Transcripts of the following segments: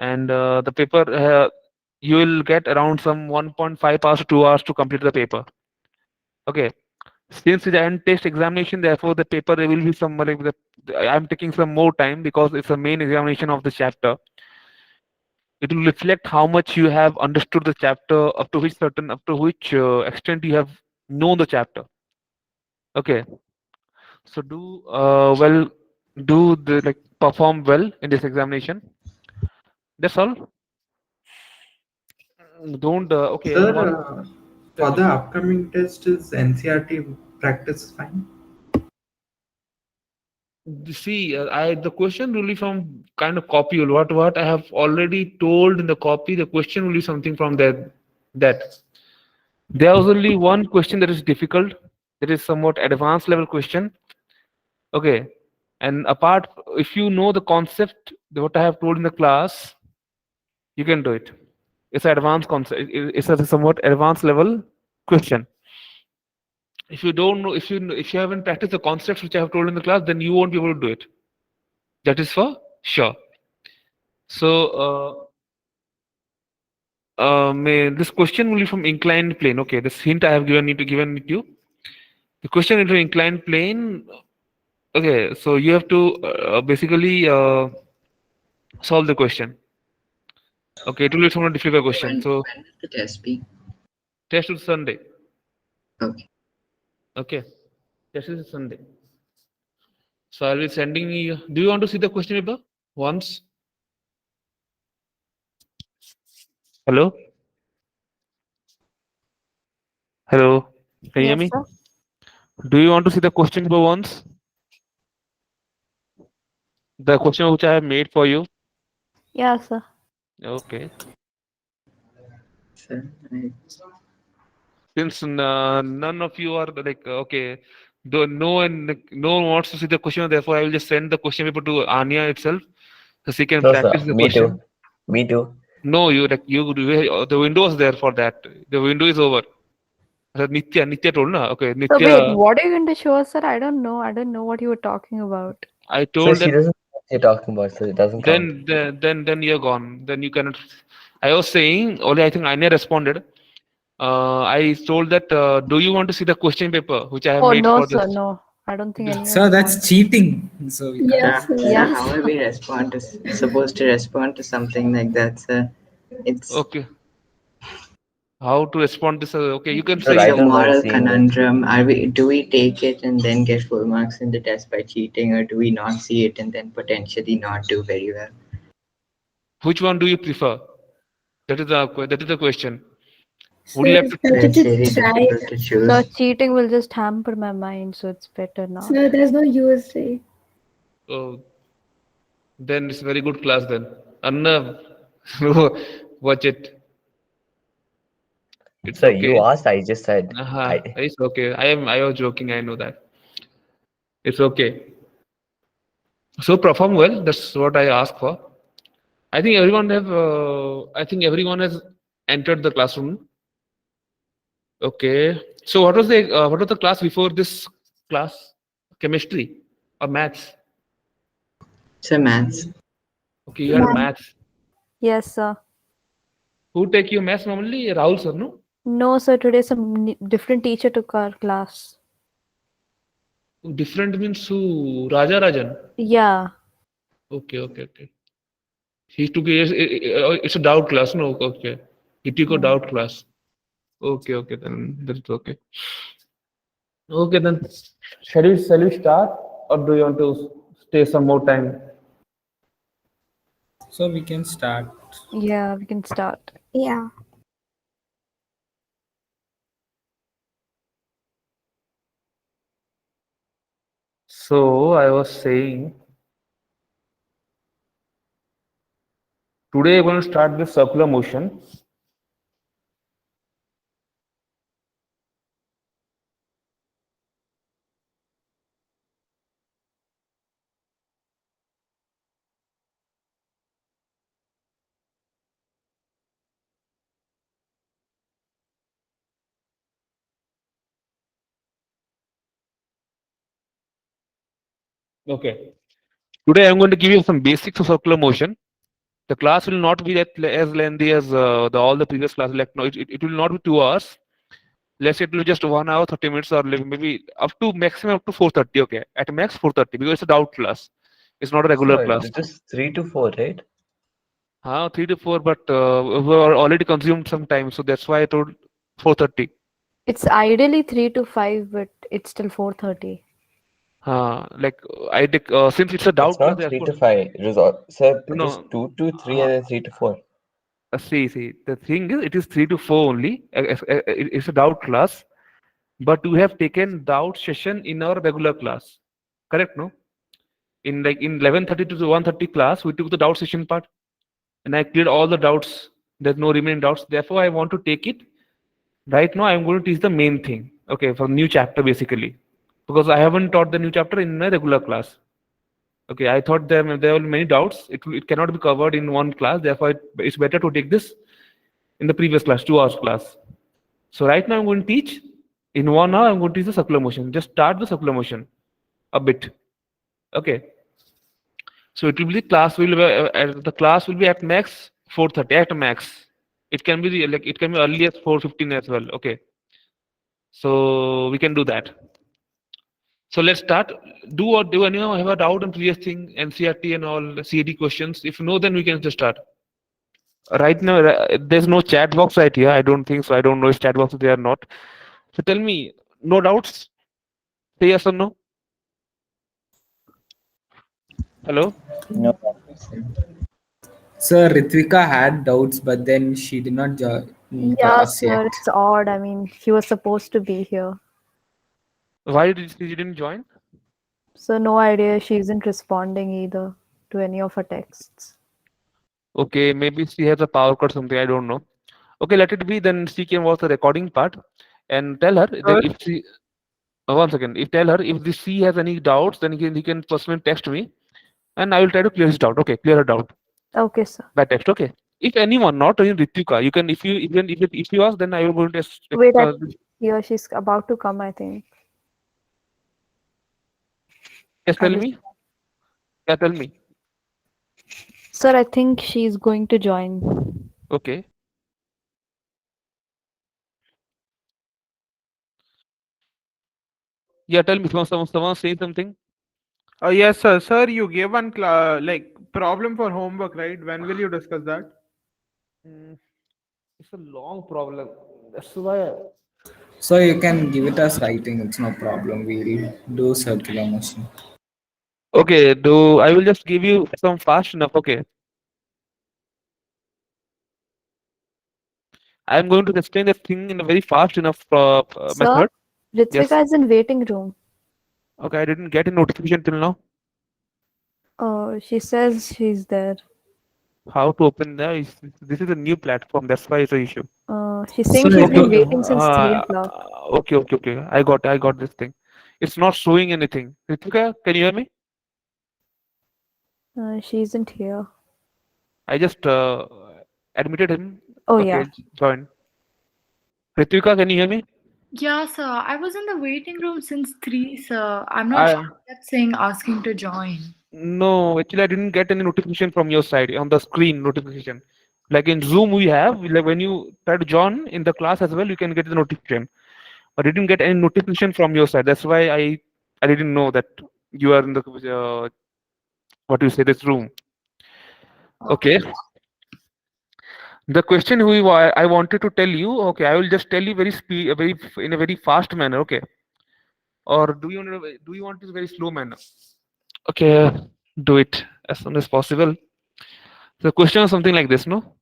and the paper you will get around some 1.5 hours to 2 hours to complete the paper. Okay, since it's an test examination, therefore the paper there will be some like I'm taking some more time because it's a main examination of the chapter. It will reflect how much you have understood the chapter, up to which extent you have known the chapter. Okay, so do the like perform well in this examination. That's all. Don't okay. And one, Sir, tell for me. the upcoming test, is NCRT practice fine? See, I the question will be from kind of copy. What I have already told in the copy. The question will be something from that. There was only one question that is difficult. That is somewhat advanced level question. Okay, and apart, if you know the concept, what I have told in the class, you can do it. It's an advanced concept. It's a somewhat advanced level question. If you don't know, if you haven't practiced the concepts which I have told in the class, then you won't be able to do it. That is for sure. So, this question will be from inclined plane. Okay, this hint I have given it to you. The question into inclined plane. Okay, so you have to basically solve the question. Okay, it will be somewhat difficult question. So When will the test be? test is Sunday. Okay. Okay, test is Sunday. So I'll be sending you. Do you want to see the question paper once? Hello, hello. Can you hear Yes, me? sir. Do you want to see the question paper once? The question which I have made for you. Yeah, sir. Okay. Sir, I, Since none of you are like okay, though no one no one wants to see the question, therefore I will just send the question paper to Anya itself, so she can No, sir. practice the Me too. question. Me too. No, the window is there for that. The window is over. Nitya told na. Okay, So wait, Nitya. what are you going to show us, sir? I don't know. I don't know what you were talking about. I So told she that. doesn't know what you're talking about, so it doesn't count. Then you're gone. Then you cannot. I was saying only. I think Anya responded. I told that. Do you want to see the question paper which I have Oh made no, for sir. this? No, I don't think anyone Sir, wants. that's cheating. So we can't. Yes, sir, sir. sir, Yes. how will we respond to supposed to respond to something like that, sir? It's Okay. How to respond this? Okay, you can So say it's a write you. a note moral saying that. conundrum. Are we do we take it and then get full marks in the test by cheating, or do we not see it and then potentially not do very well? Which one do you prefer? That is the question. Would So you like it's to? better It's to really try. difficult to So choose. cheating will just hamper my mind, so it's better not. So there's no USA. Oh, then it's very good class then. Anna, watch it. It's So you okay. asked, I just said. I It's okay. I was joking. I know that. It's okay. So perform well. That's what I ask for. I think everyone have. I think everyone has entered the classroom. Okay. So what was the class before this class? Chemistry or maths? So maths. Okay, you had maths. Yes, sir. Who take your maths normally? Rahul sir, no? No, sir. Today some different teacher took our class. Different means who? Raja Rajan. Yeah. Okay, okay, okay. He took it's a doubt class, no? Okay. He took a Mm. doubt class. Okay, okay, then that's okay. Okay, then shall we start or do you want to stay some more time? So we can start. Yeah, we can start. Yeah. So I was saying today we're going to start with circular motion. Okay. Today I'm going to give you some basics of circular motion. The class will not be as lengthy as all the previous classes. Like no, it will not be 2 hours. Let's say it will be just 1 hour, 30 minutes, or maybe up to maximum up to 4:30. Okay, at max 4:30 because it's a doubt class. It's not a regular So class. it is 3 to 4, right? 3 to 4, but we already consumed some time, so that's why I told 4:30. It's ideally 3 to 5, but it's still 4:30. Like since it's a It's doubt class, not 3 therefore to 5. Sir, it is no. 2 to 3 Uh, and then 3 to 4. see, the thing is, it is 3 to 4 only. It's a doubt class, but we have taken doubt session in our regular class. Correct, no? In 11:30 to 1:30 class, we took the doubt session part, and I cleared all the doubts. There's no remaining doubts. Therefore, I want to take it right now. I'm going to teach the main thing. Okay, for new chapter basically, because I haven't taught the new chapter in my regular class. Okay, I thought there were many doubts. It cannot be covered in one class. Therefore, it's better to take this in the previous class, 2 hours class. So right now I'm going to teach in 1 hour. I'm going to teach the circular motion. Just start the circular motion a bit. Okay. So it will be the class will be at max 4:30 at max. It can be like it can be early as 4:15 as well. Okay. So we can do that. So let's start. Do anyone have a doubt on previous thing, NCRT and all CAD questions? If no, then we can just start. Right now, there's no chat box right here. I don't think so. I don't know if chat box is there or not. So tell me, no doubts? Say yes or no. Hello. No. So Ritvika had doubts, but then she did not join Yeah, class sir, yet. it's odd. I mean, she was supposed to be here. Why did you didn't join? So no idea. She isn't responding either to any of her texts. Okay, maybe she has a power cut something. I don't know. Okay, let it be. Then she can watch the recording part and tell her that Sir? if she. One second. If tell her if she has any doubts, then he can personally text me, and I will try to clear his doubt. Okay, clear her doubt Okay, sir. by text. Okay. If anyone, not only Ritika, you can if you ask, then I will go to test. Wait, I here she's about to come, I think. Yes, I tell just, me. Yeah, tell me. sir, I think she's going to join. Okay. Yeah, tell me. Someone say something. Yes, sir. Sir, you gave one like problem for homework, right? When will you discuss that? Mm, it's a long problem. That's why. So you can give it as writing. It's no problem. We'll do circular motion. Okay, do I will just give you some fast enough. Okay, I'm going to explain the thing in a very fast enough Sir, method. Yes. Ritvika is in waiting room. Okay, I didn't get a notification till now. Oh, she says she's there. How to open this is a new platform. That's why it's an issue. She's saying So she's Okay, been okay. waiting since 3 o'clock. Okay. I got this thing. It's not showing anything. Ritika, can you hear me? She isn't here. I just admitted him. Oh, Okay, yeah. join. Ritika, can you hear me? Yeah, sir. I was in the waiting room since 3, sir. I'm not I sure. I kept saying asking to join. No, actually, I didn't get any notification from your side on the screen notification. Like in Zoom, we have like when you try to join in the class as well, you can get the notification. But I didn't get any notification from your side. That's why I didn't know that you are in the what do you say this room. Okay. Okay. The question I wanted to tell you. Okay, I will just tell you very in a very fast manner. Okay. Or do you want it very slow manner? Okay, do it as soon as possible. The question is something like this, no?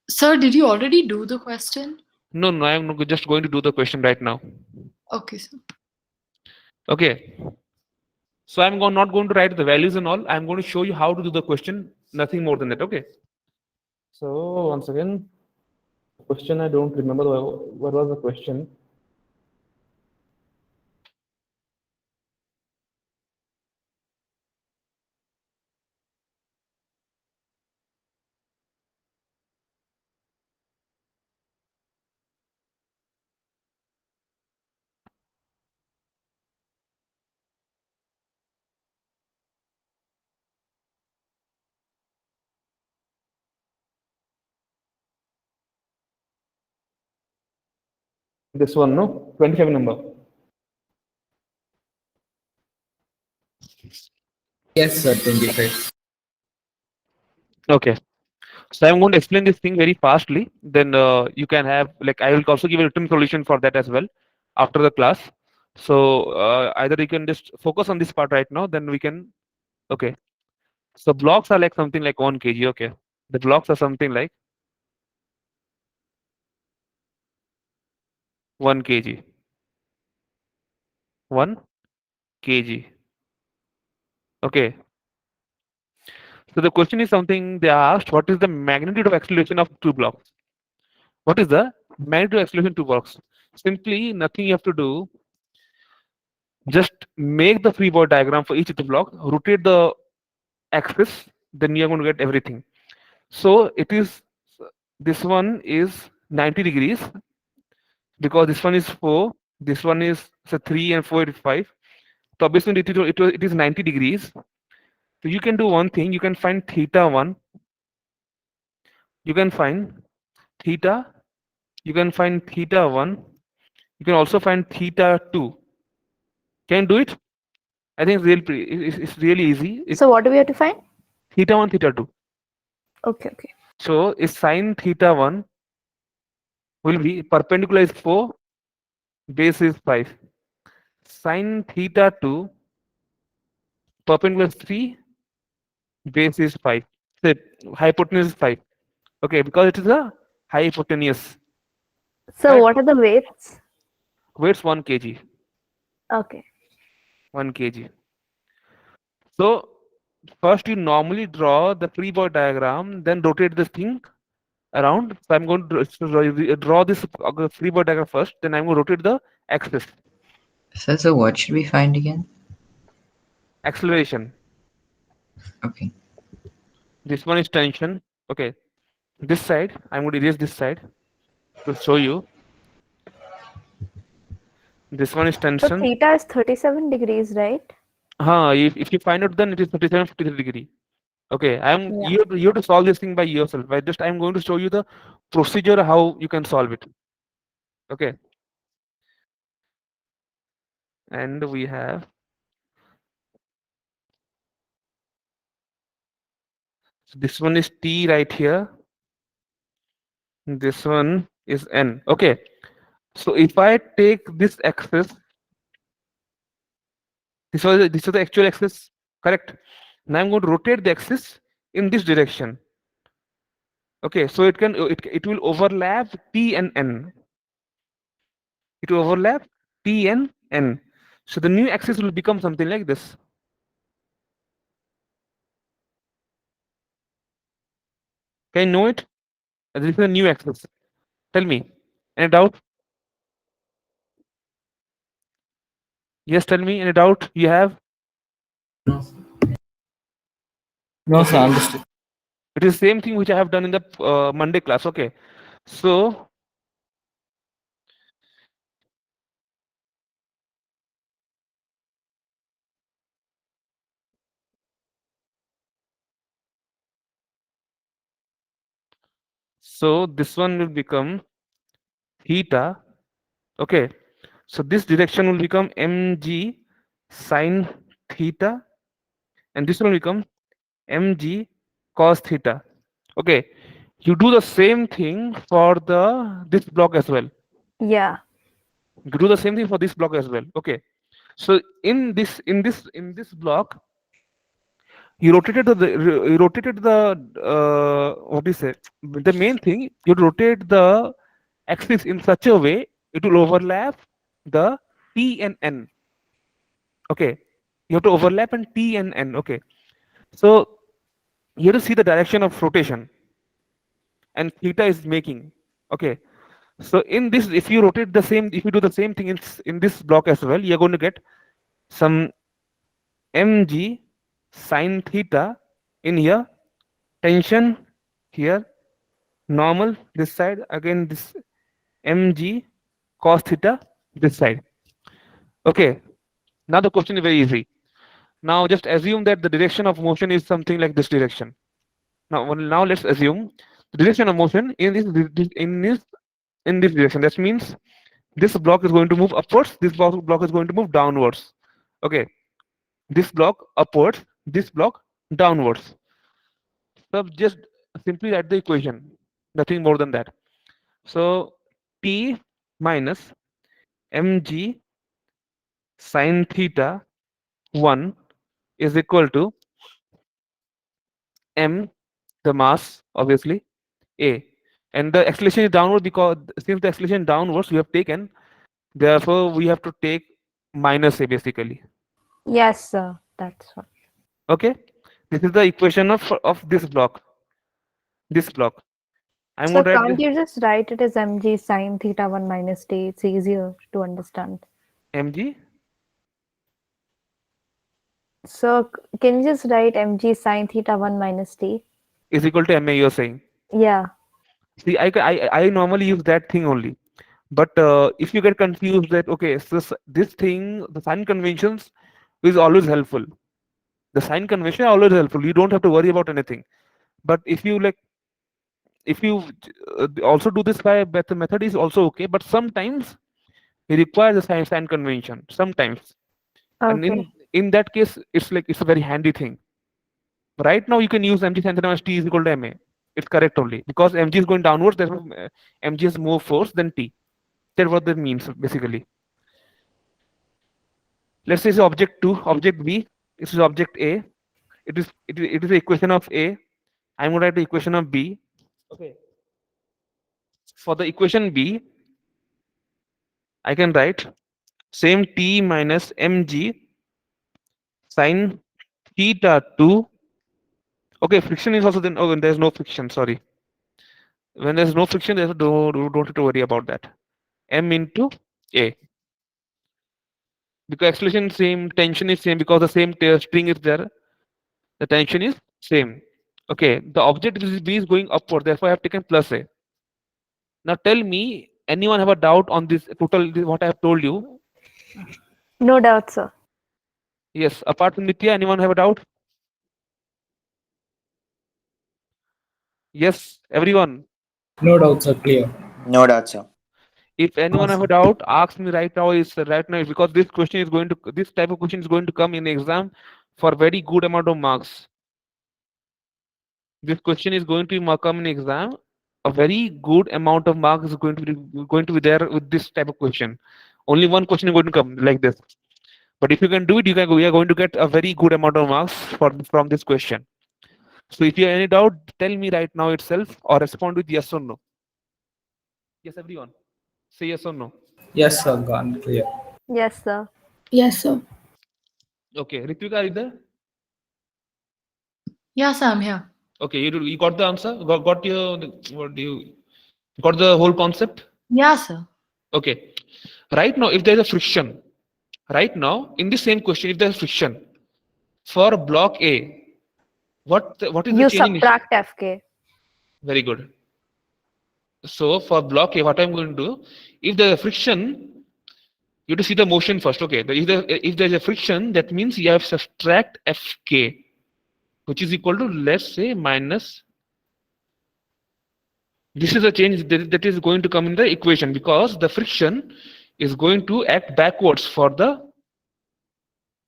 Sir, did you already do the question? No, I am just going to do the question right now. Okay, sir. Okay. So not going to write the values and all. I'm going to show you how to do the question. Nothing more than that. Okay. So once again, question I don't remember what was the question. This one, no? 27 number. Yes, sir. 25. Okay. So I'm going to explain this thing very fastly. Then you can have, like, I will also give a written solution for that as well after the class. So either you can just focus on this part right now, then we can. Okay. So blocks are like something like 1 kg. Okay. The blocks are something like 1 kg. 1 kg. Okay. So the question is something they asked, what is the magnitude of acceleration of 2 blocks? What is the magnitude of acceleration 2 blocks? Simply nothing you have to do. Just make the free body diagram for each of the block, rotate the axis, then you are going to get everything. So it is, this one is 90 degrees because this one is 4, this one is, so 3 and 4 is 5. So obviously it is 90 degrees. So you can do one thing, you can find theta 1, you can find theta, you can find theta 1, you can also find theta 2. Can you do it? I think it's really easy. It's So what do we have to find? theta 1, theta 2. Okay. So is sine theta 1 will be perpendicular is 4, base is 5. Sine theta 2, perpendicular is 3, base is 5. So hypotenuse is 5. Okay, because it is a hypotenuse. So Right. what are the weights? Weights 1 kg. Okay. 1 kg. So first you normally draw the free body diagram, then rotate this thing around. So I'm going to draw this free body diagram first, then I'm going to rotate the axis. So what should we find again? Acceleration. Okay. This one is tension. Okay. This side, I'm going to erase this side to show you. This one is So tension. theta is 37 degrees, right? If you find out, then it is 37, 53 degree. Okay, Yeah. you have to solve this thing by yourself. I'm going to show you the procedure how you can solve it. Okay. And we have, so this one is T right here. This one is N. Okay. So if I take this axis, this is the actual axis, correct? Now I'm going to rotate the axis in this direction. Okay, so it will overlap T and N. It will overlap T and N. So the new axis will become something like this. Can you know it? This is a new axis. Tell me. Any doubt? Yes, tell me. Any doubt you have? No, sir. Understood. It is the same thing which I have done in the Monday class. Okay. So this one will become theta. Okay. So this direction will become mg sine theta, and this one will become mg cos theta. Okay. You do the same thing for this block as well. Yeah. You do the same thing for this block as well. Okay. So in this block, you rotated the what do you say? The main thing, you rotate the axis in such a way it will overlap the T and N. Okay. You have to overlap and T and N. Okay. So you have to see the direction of rotation, and theta is making. Okay. So in this, if you do the same thing in this block as well, you're going to get some mg sine theta in here, tension here, normal this side, again this mg cos theta this side. Okay. Now the question is very easy. Now just assume that the direction of motion is something like this direction. Now let's assume the direction of motion in this direction. That means This block is going to move upwards. This block is going to move downwards. Okay. This block upwards. This block downwards. So just simply write the equation. Nothing more than that. So T minus mg sine theta 1 is equal to m, the mass, obviously, a. And the acceleration is downward because since the acceleration downwards we have taken, therefore we have to take minus a basically. Yes, sir. That's all. Okay, this is the equation of this block. This block. I'm So going to write can't this you just write it as mg sine theta 1 minus t? It's easier to understand. mg. So can you just write mg sine theta 1 minus t? Is equal to ma. You're saying. Yeah. See, I normally use that thing only. But if you get confused that okay, so this thing, the sign conventions is always helpful. The sign convention are always helpful. You don't have to worry about anything. But if you like, if you also do this by the method is also okay. But sometimes it requires a sign convention. Sometimes, and Okay. in that case, it's like it's a very handy thing. Right now, you can use mg sin theta minus t is equal to ma. It's correct only because mg is going downwards. Therefore, mg has more force than t. That's what that means basically. Let's say it's object 2, object B, this is object A. It is the equation of A. I'm going to write the equation of B. Okay. For the equation B, I can write same T minus mg sine theta 2. Okay, friction is also then. Oh, there's no friction. Sorry. When there's no friction, there's don't have to worry about that. M into A. Because acceleration is same, tension is same because the same string is there. The tension is same. Okay, the object B is going upward, therefore I have taken plus A. Now tell me, anyone have a doubt on this total, what I have told you? No doubt, sir. Yes, apart from Nitya, anyone have a doubt? Yes, everyone. No doubts are clear. No doubt, sir. If anyone have a doubt, ask me right now. Is right now because this question is going to, this type of question is going to come in the exam for very good amount of marks. This question is going to come in exam. A very good amount of marks is going to be there with this type of question. Only one question is going to come like this. But if you can do it, we are going to get a very good amount of marks from this question. So if you have any doubt, tell me right now itself or respond with yes or no. Yes, everyone. Say yes or no. Yes, sir. Gone clear. Yes, sir. Yes, sir. Okay, Ritvika, are you there? Yeah, sir, I'm here. Okay, you got the answer? Got your, what do you, got the whole concept? Yeah, sir. Okay. Right now, if there's a friction, right now, in the same question, if there's friction, for block A, what is the You change in? subtract fk. Very good. So for block A, what I'm going to do, if there's a friction, you have to see the motion first. Okay, if there's a friction, that means you have subtract fk, which is equal to, let's say, minus. This is a change that is going to come in the equation because the friction is going to act backwards for the.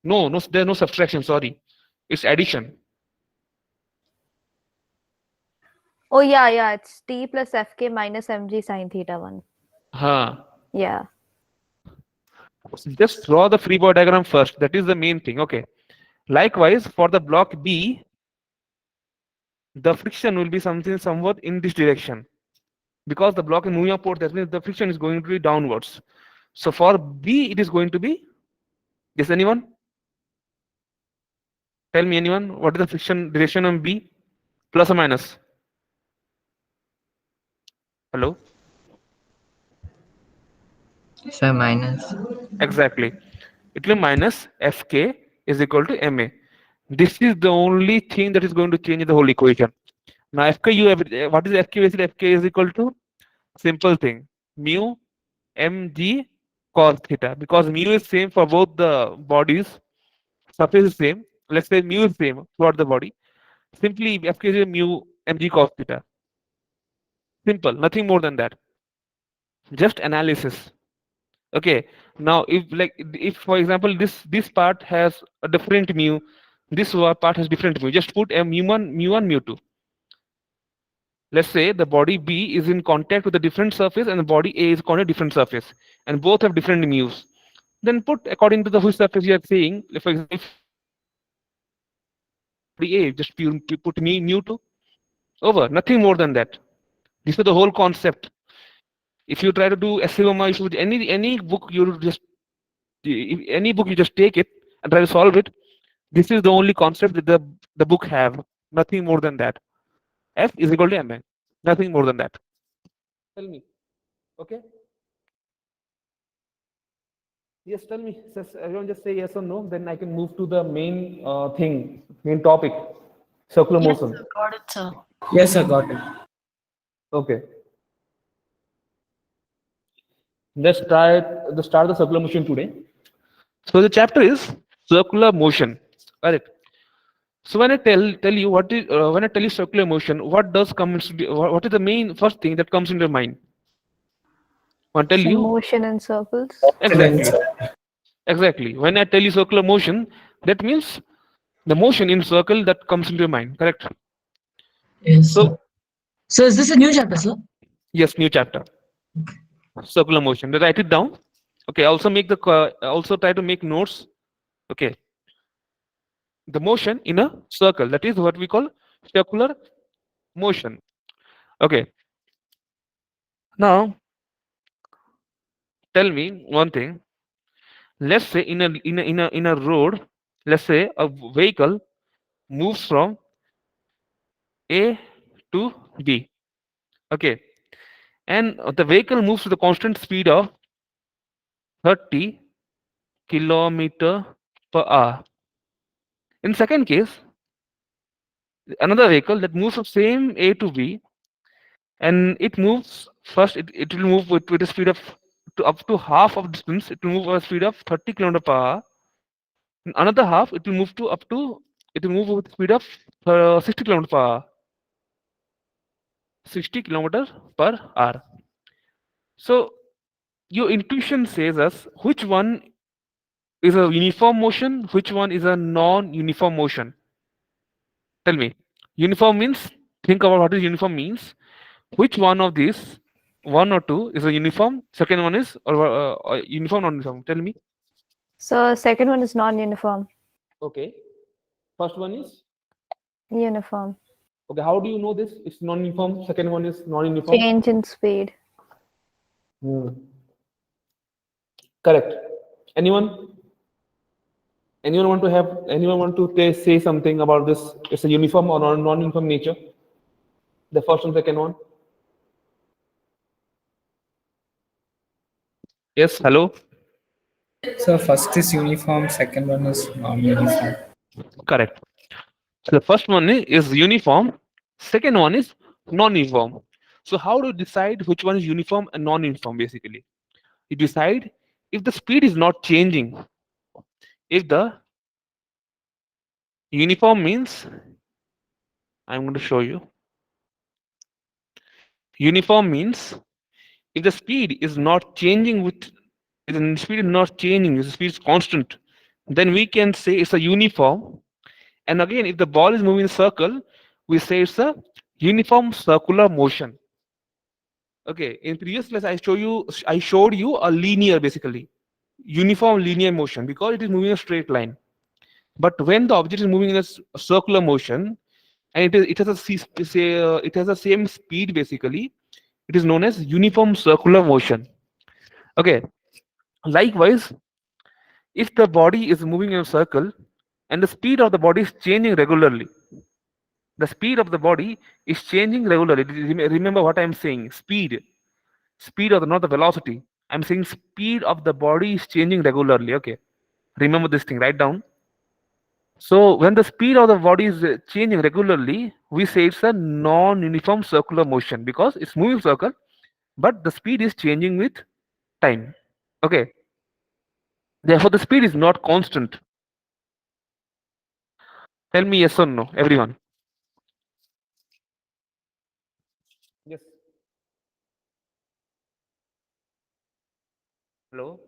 No, there's no subtraction. Sorry, it's addition. Oh yeah, it's t plus fk minus mg sine theta 1. Yeah. Just draw the free body diagram first. That is the main thing. Okay. Likewise, for the block B, the friction will be somewhat in this direction. Because the block is moving upward, that means the friction is going to be downwards. So for B, it is going to be. Yes, anyone? Tell me, anyone, what is the friction direction on B? Plus or minus? Hello? Sir, minus. Exactly. It will minus Fk is equal to Ma. This is the only thing that is going to change the whole equation. Now Fk, you have, what is Fk? Fk is equal to simple thing, mu mg cos theta, because mu is same for both the bodies, surface is same. Let's say mu is same throughout the body. Simply Fk is mu mg cos theta. Simple, nothing more than that. Just analysis. Okay. Now, if for example this part has a different mu, this part has different mu. Just put a mu1, mu2. Let's say the body B is in contact with a different surface and the body A is on a different surface, and both have different mu's. Then put according to the which surface you are saying. For example, if body A, just put mu2 over, nothing more than that. This is the whole concept. If you try to do SEOMA, you should any book you just any book you just take it and try to solve it. This is the only concept that the book have. Nothing more than that. F is equal to mn. Nothing more than that. Tell me. Okay. Yes, tell me. Everyone just say yes or no. Then I can move to the main main topic, circular Yes, motion. sir, got it, sir. Yes, sir, got it. Okay. Let's start the circular motion today. So the chapter is circular motion. Correct. So when I tell you when I tell you circular motion, what does come into what is the main first thing that comes into your mind? When I tell So you motion in circles. exactly, exactly. When I tell you circular motion, that means the motion in circle that comes into your mind. Correct. Yes, So sir. So is this a new chapter, sir? yes, new chapter. Circular motion. Write it down. Okay. Also also try to make notes. Okay. The motion in a circle, that is what we call circular motion. Okay. Now tell me one thing. Let's say in a road, let's say a vehicle moves from A to B. Okay. And the vehicle moves with a constant speed of 30 kilometer per hour. In second case, another vehicle that moves from same A to B, and it moves first, it will move with a speed of up to half of distance, it will move at a speed of 30 kilometer per hour. In another half, it will move to it will move with speed of 60 kilometer per hour. 60 kilometers per hour. So your intuition says us which one is a uniform motion, which one is a non-uniform motion. Tell me. Uniform means, think about what is uniform means. Which one of these, one or two, is a uniform? Second one is uniform, non-uniform. Tell me. So second one is non-uniform. Okay. First one is Uniform. okay. How do you know this? It's non-uniform. Second one is non-uniform. Change in speed. Correct. Anyone? Anyone want to say something about this? It's a uniform or non-uniform nature? The first and second one. Yes. Hello. So first is uniform, second one is non-uniform. Correct. So the first one is uniform. Second one is non-uniform. So how do you decide which one is uniform and non-uniform? Basically, you decide if the speed is not changing. If the uniform means, I'm going to show you. Uniform means if the speed is not changing if the speed is not changing, if the speed is constant, then we can say it's a uniform. And again, if the ball is moving in a circle, we say it's a uniform circular motion. Okay, in previous class I showed you a linear, basically uniform linear motion, because it is moving in a straight line. But when the object is moving in a circular motion, and it has it has the same speed, basically it is known as uniform circular motion. Okay. Likewise, if the body is moving in a circle and the speed of the body is changing regularly, the speed of the body is changing regularly. Remember what I'm saying, speed of not the velocity. I'm saying speed of the body is changing regularly. Okay, remember this thing, write down. So when the speed of the body is changing regularly, we say it's a non-uniform circular motion, because it's moving circle, but the speed is changing with time. Okay, therefore the speed is not constant. Tell me yes or no, everyone. Yes. Hello.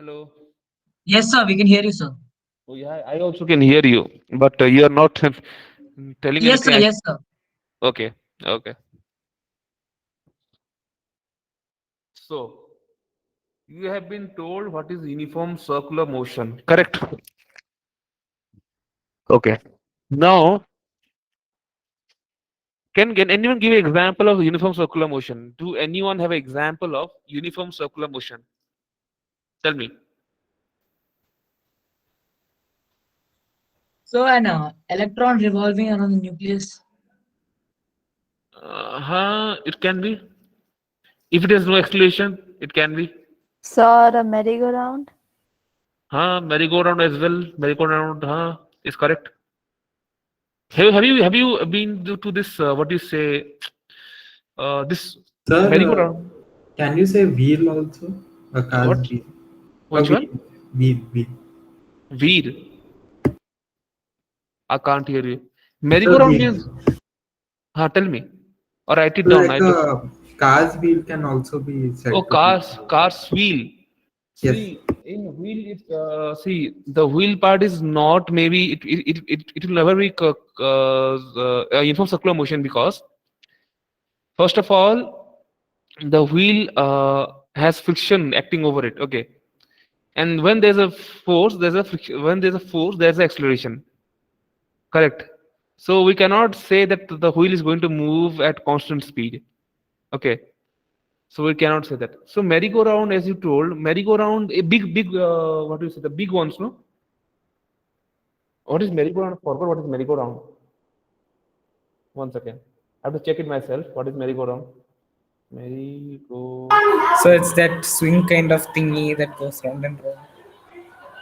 Hello. Yes, sir. We can hear you, sir. Oh yeah, I also can hear you, but you are not telling Yes, anything. sir. Yes, sir. Okay, okay. So you have been told what is uniform circular motion, correct? Okay. Now, can anyone give an example of uniform circular motion? Do anyone have an example of uniform circular motion? Tell me. So, an electron revolving around the nucleus. It can be. If it has no acceleration, it can be. Sir, a merry-go-round. Merry-go-round as well. Merry-go-round, is correct. Have you been to this? What do you say? This Sir, merry-go-round. can you say wheel also? A car's What? wheel. A Which one? wheel. Veer. I can't hear you. Sir, Merry-go-round wheel. means. Tell me. Or write it down. Like a car's wheel can also be said Oh, to be. car's wheel. Yes. See, in wheel, see the wheel part is not maybe it will never be uniform circular motion because first of all the wheel has friction acting over it. Okay, and when there's a force, there's a friction. When there's a force, there's an acceleration. Correct. So we cannot say that the wheel is going to move at constant speed. Okay. So we cannot say that. So merry-go-round, as you told, merry-go-round, a big, what do you say, the big ones, no? What is merry-go-round? I forgot what is merry-go-round. One second. I have to check it myself. What is merry-go-round? Merry-go. So it's that swing kind of thingy that goes round and round.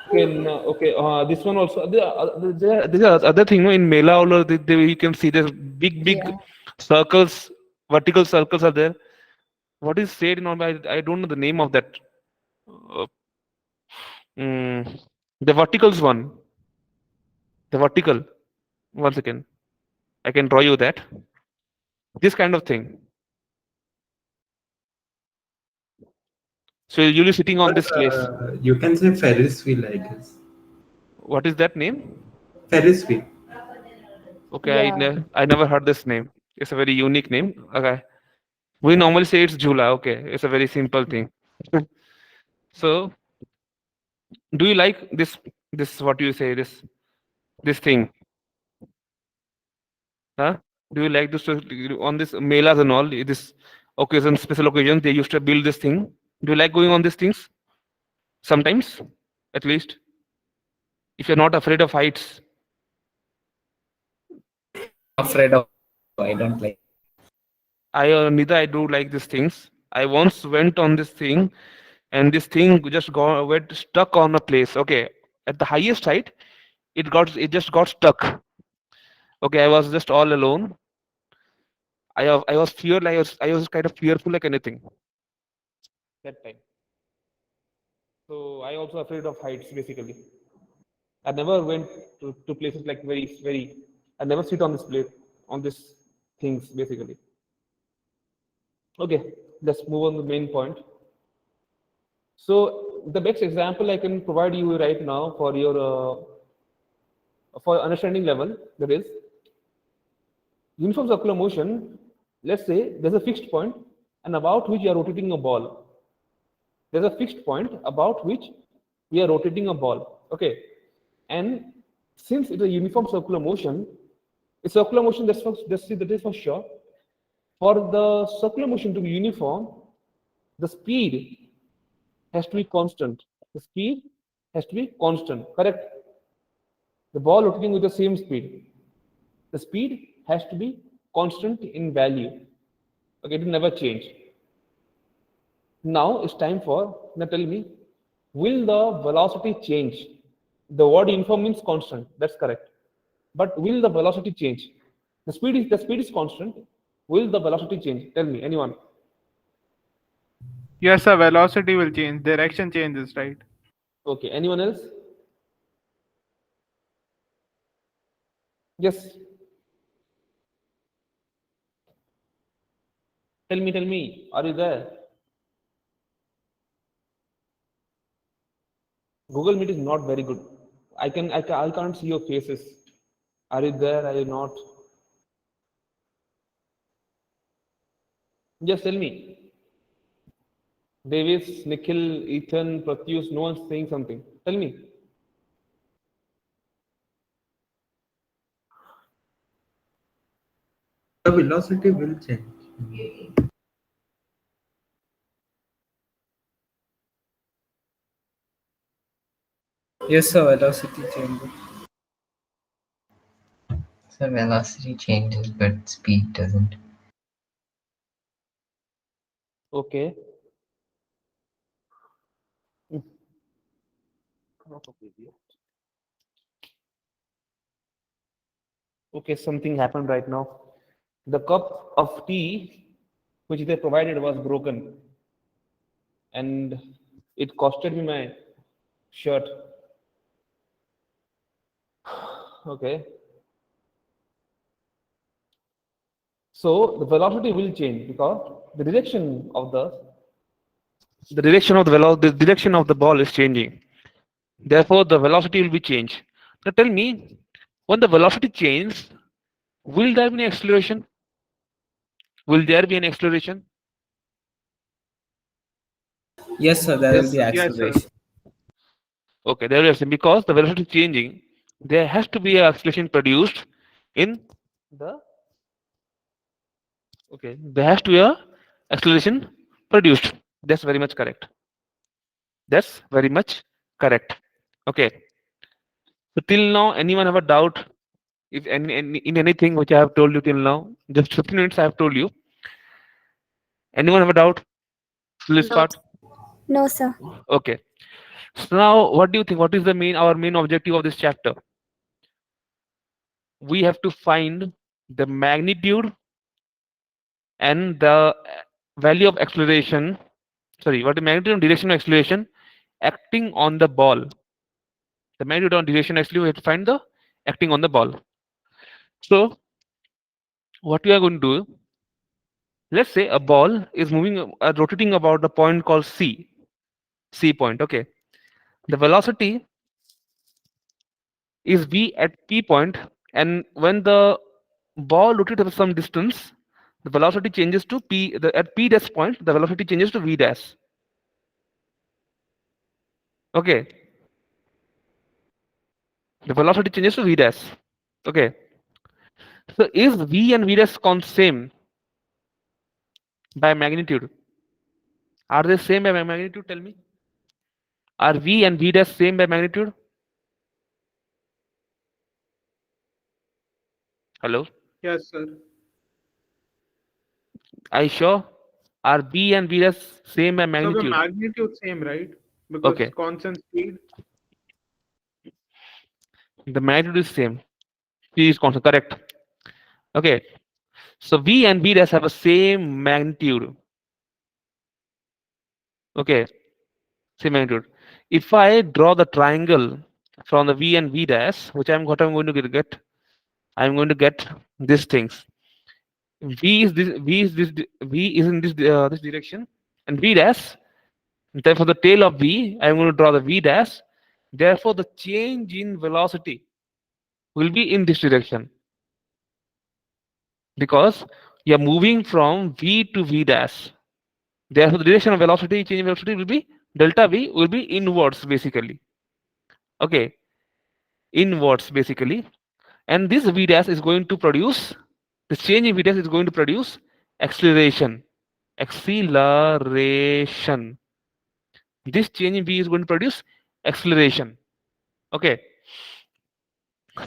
Okay, no, okay. This one also. There's other thing, no? In Mela, all you can see there's big Yeah. circles, vertical circles are there. What is said in all? I don't know the name of that. Uh, the verticals one. The vertical. One second. I can draw you that. This kind of thing. So you'll be sitting on But this place. you can say Ferris wheel, I guess. What is that name? Ferris wheel. Okay, Yeah. I never heard this name. It's a very unique name. Okay. We normally say it's Jula. Okay. It's a very simple thing. So do you like this what do you say this thing? Huh? Do you like this on this melas and all this occasion special occasions they used to build this thing? Do you like going on these things? Sometimes, at least, if you're not afraid of heights. Afraid of. I don't like. Neither I do like these things. I once went on this thing, and this thing just went stuck on a place. Okay, at the highest height, it just got stuck. Okay, I was just all alone. I was I was kind of fearful like anything that time. So I also afraid of heights basically. I never went to places like very. I never sit on this place on this things basically. Okay, let's move on to the main point. So the best example I can provide you right now for your for understanding level, that is uniform circular motion. Let's say there's a fixed point and about which you are rotating a ball. There's a fixed point about which we are rotating a ball. Okay, and since it's a uniform circular motion, a circular motion that is for sure. For the circular motion to be uniform, the speed has to be constant. The speed has to be constant, correct? The ball rotating with the same speed. The speed has to be constant in value. Okay, it will never change. Now it's time for, now tell me, will the velocity change? The word uniform means constant, that's correct. But will the velocity change? The speed is constant. Will the velocity change? Tell me, anyone. Yes, sir. Velocity will change. Direction changes, right? Okay, anyone else? Yes. Tell me, are you there? Google Meet is not very good. I can't see your faces. Are you there? Are you not? Just tell me. Davis, Nikhil, Ethan, Pratyush, no one's saying something. Tell me. The velocity will change. Yes, sir. Velocity changes. So velocity changes, but speed doesn't. Okay. Okay, something happened right now. The cup of tea which they provided was broken, and it costed me my shirt. Okay. So the velocity will change because the direction of the direction of the ball is changing. Therefore, the velocity will be changed. Now tell me, when the velocity changes, will there be an acceleration? Will there be an acceleration? Yes, sir. There will Yes, be sir. Yes, sir. acceleration. Okay, there is because the velocity is changing, there has to be an acceleration produced in the there has to be a acceleration produced. That's very much correct. That's very much correct. Okay. So till now, anyone have a doubt if in anything which I have told you till now? Just 15 minutes I have told you. Anyone have a doubt till this part? No, sir. Okay. So now, what do you think? What is our main objective of this chapter? We have to find the magnitude and the value of acceleration. Sorry, what the magnitude and direction of acceleration acting on the ball. The magnitude and direction actually we have to find the acting on the ball. So what we are going to do? Let's say a ball is moving, rotating about the point called C point. Okay, the velocity is v at p point, and when the ball rotates over some distance, the velocity changes to p. At p dash point, the velocity changes to v dash. Okay, the velocity changes to v dash. Okay, so is v and v dash same by magnitude? Are they same by magnitude? Tell me. Are v and v dash same by magnitude? Hello? Yes, sir. Are you sure? Are v and v dash same by So the magnitude? magnitude same, right? Because Okay. constant speed. The magnitude is same. P is constant, correct. Okay. So v and v dash have a same magnitude. Okay. Same magnitude. If I draw the triangle from the v and v dash, which I'm going to get, I'm going to get these things. V is in this direction, and v dash. Therefore, the tail of v, I'm going to draw the v dash. Therefore, the change in velocity will be in this direction because you are moving from v to v dash. Therefore, the direction of velocity, change in velocity will be delta v will be inwards basically. Okay, inwards basically, and this v dash is going to produce, the change in v dash is going to produce acceleration. Acceleration. This change in v is going to produce acceleration. Okay.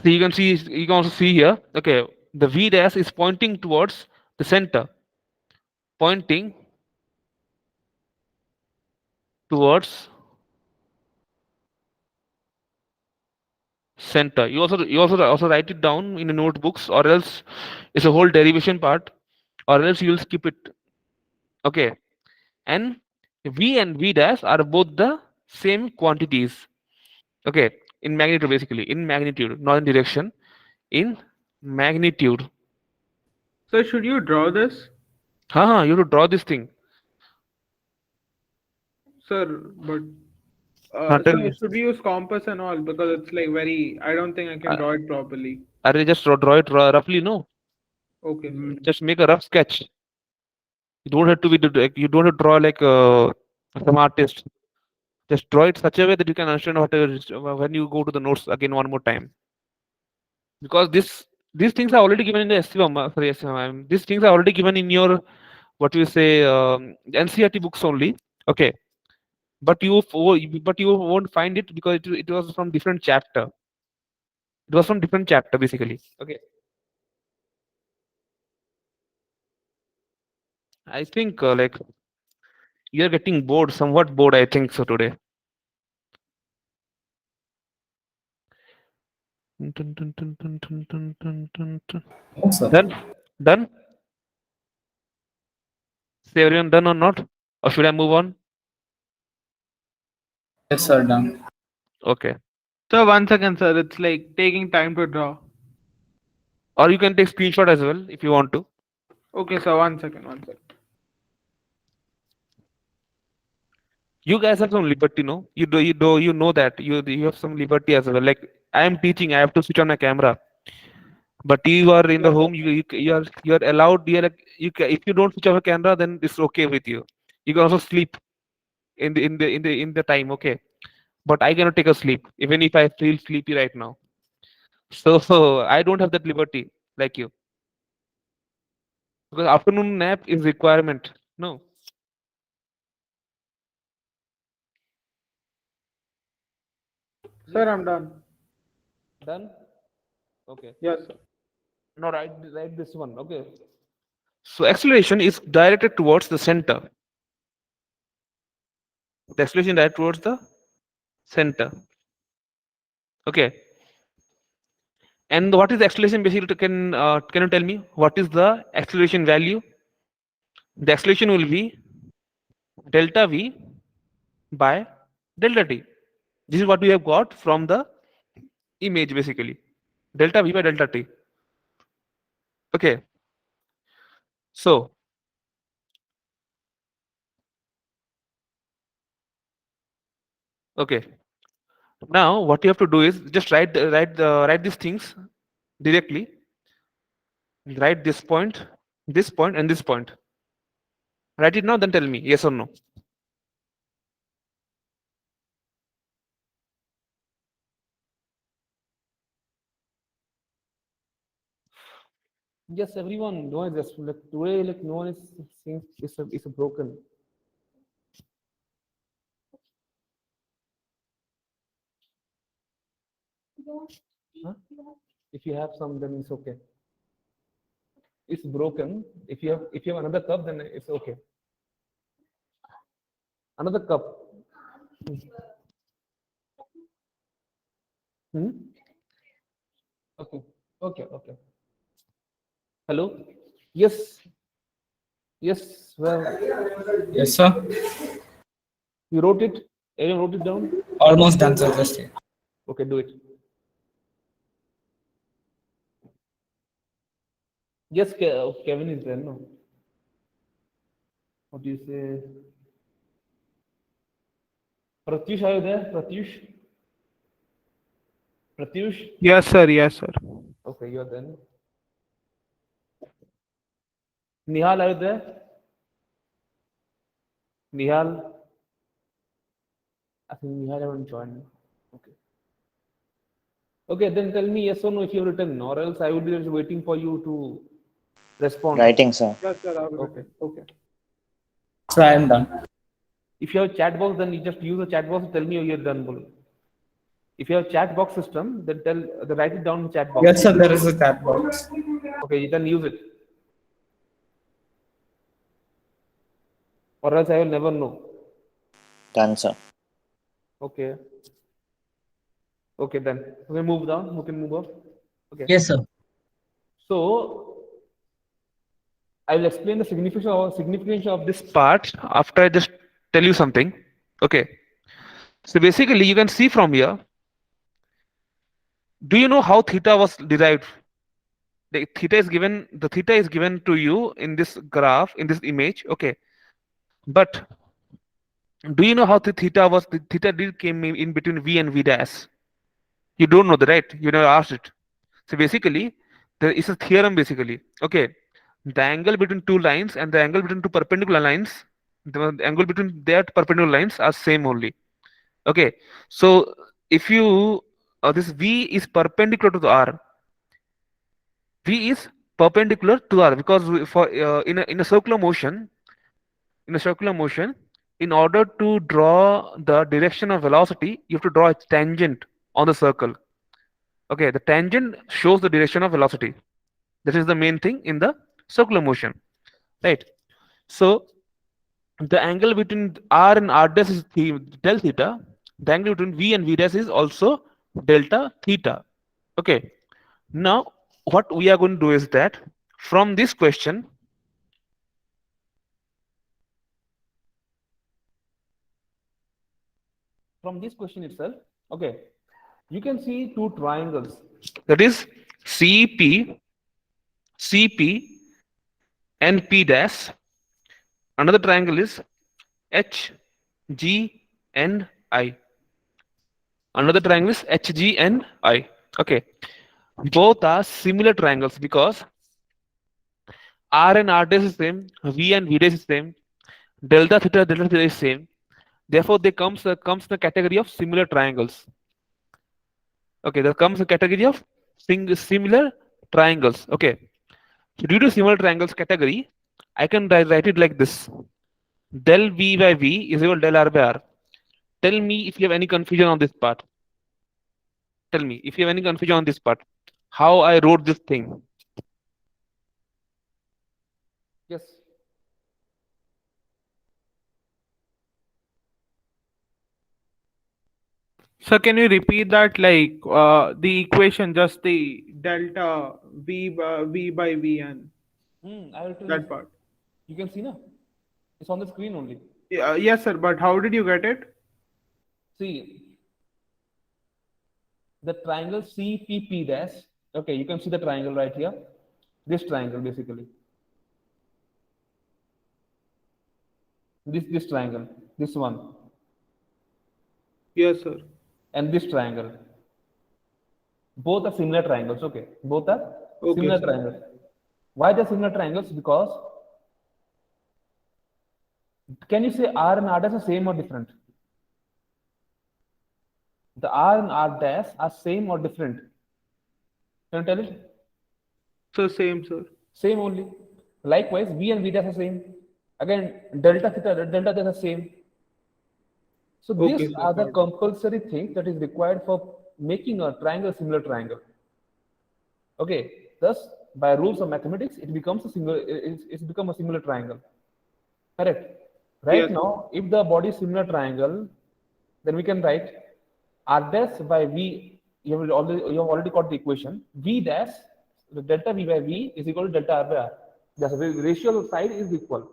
So you can also see here. Okay, the v dash is pointing towards the center, pointing towards center. You also write it down in the notebooks, or else it's a whole derivation part, or else you'll skip it. Okay, and v and v dash are both the same quantities. Okay, in magnitude basically, in magnitude, not in direction, in magnitude. So should you draw this? You have to draw this thing. Sir, but tell So me. should we use compass and all because it's like very. I don't think I can draw it properly. Are just draw it roughly? No. Okay. Just make a rough sketch. You don't have to be. You don't have to draw like some artist. Just draw it such a way that you can understand what when you go to the notes again one more time. Because these things are already given in the SCM. Sorry, SCM. These things are already given in your what you say NCERT books only. Okay, but you won't find it because it was from different chapter. It was from different chapter basically. Okay. I think like you're getting bored, somewhat bored. I think so today. No, sir. Done. Done. Say everyone done or not? Or should I move on? Yes, sir. Done. Okay. So 1 second, sir. It's like taking time to draw. Or you can take screenshot as well if you want to. Okay, sir. 1 second. 1 second. You guys have some liberty, no? You know that you have some liberty as well. Like I am teaching, I have to switch on my camera. But you are in the home. You are allowed. You are like if you don't switch off a camera, then it's okay with you. You can also sleep in the time. Okay. But I cannot take a sleep even if I feel sleepy right now. So I don't have that liberty like you. Because afternoon nap is requirement. No. Sir, I'm done. Done. Okay. Yes, sir. Now write this one. Okay. So acceleration is directed towards the center. The acceleration directed towards the center. Okay. And what is the acceleration basically? Can you tell me what is the acceleration value? The acceleration will be delta v by delta t. This is what we have got from the image basically. Delta v by delta t. Okay. So okay. Now what you have to do is just write these things directly. Write this point, and this point. Write it now, then tell me yes or no. Yes, everyone. No one just like today, like no one is saying it's a broken. Huh? If you have some, then it's okay. It's broken. If you have another cup, then it's okay. Another cup. Hmm? Okay. Okay. Hello. Yes. Yes. Well, Yes, sir. you wrote it. Anyone wrote it down? Almost done, sir. Just here. Okay, do it. Yes, Kevin is there. No. What do you say? Pratyush, are you there? Pratyush? Yes, sir. Yes, sir. Okay, you're there. No? Nihal, are you there? Nihal? I think Nihal haven't joined. Okay. Okay, then tell me yes or no if you've written, or else I would be just waiting for you to respond. Writing, sir. Yes, sir. Okay. So I am done. If you have chat box, then you just use the chat box and tell me you're done. Bolo. If you have chat box system, then write it down in chat box. Yes, sir. There is a chat box. Okay, you can use it. Or else I will never know. Done, sir. Okay. Okay, then we move down. We can move on. Okay. Yes, sir. So I will explain the significance of this part after I just tell you something. Okay. So basically, you can see from here. Do you know how theta was derived? The theta is given to you in this graph, in this image. Okay. But Do you know how the theta was? The theta did came in between V and V dash. You don't know that, right? You never asked it. So basically, there is a theorem basically. Okay, the angle between two lines and the angle between two perpendicular lines, the angle between their perpendicular lines are same only. Okay, so if you this V is perpendicular to the R, V is perpendicular to R because for in a circular motion, in order to draw the direction of velocity, you have to draw a tangent on the circle. Okay, the tangent shows the direction of velocity. That is the main thing in the circular motion, right? So the angle between R and R dash is del theta. The angle between V and V dash is also delta theta. Okay. Now what we are going to do is that from this question, itself, okay, you can see two triangles. That is CP, and P dash. Another triangle is HG and I. Another triangle is HG and I. Okay. Both are similar triangles because R and R dash is same, V and V dash is same, delta theta is same. Therefore, they comes the category of similar triangles. Okay, there comes a category of similar triangles. Okay. So due to similar triangles category, I can write it like this. Del V by V is equal to del R by R. Tell me if you have any confusion on this part. Tell me if you have any confusion on this part. How I wrote this thing. Yes. So can you repeat that, like the equation, just the delta V by V and I will tell that you. part? You can see now. It's on the screen only. Yeah, yes, sir. But how did you get it? See the triangle CPP dash. Okay, you can see the triangle right here. This triangle basically. This triangle. This one. Yes, sir. And this triangle. Both are similar triangles. Okay. Both are Okay, similar sir. triangles. Why they're similar triangles? Because can you say R and R dash are same or different? The R and R dash are same or different? Can you tell it? So same, sir. Same only. Likewise, V and V dash are same. Again, delta theta, delta dash are same. So Okay, these sir, are the got it. compulsory things that is required for making a triangle similar triangle. Okay. Thus, by rules of mathematics, it becomes a it's become a similar triangle. Correct. Right Yes. now, if the body is similar triangle, then we can write R dash by V. You have already got the equation. V dash, the delta V by V is equal to delta R by R. The ratio of side is equal.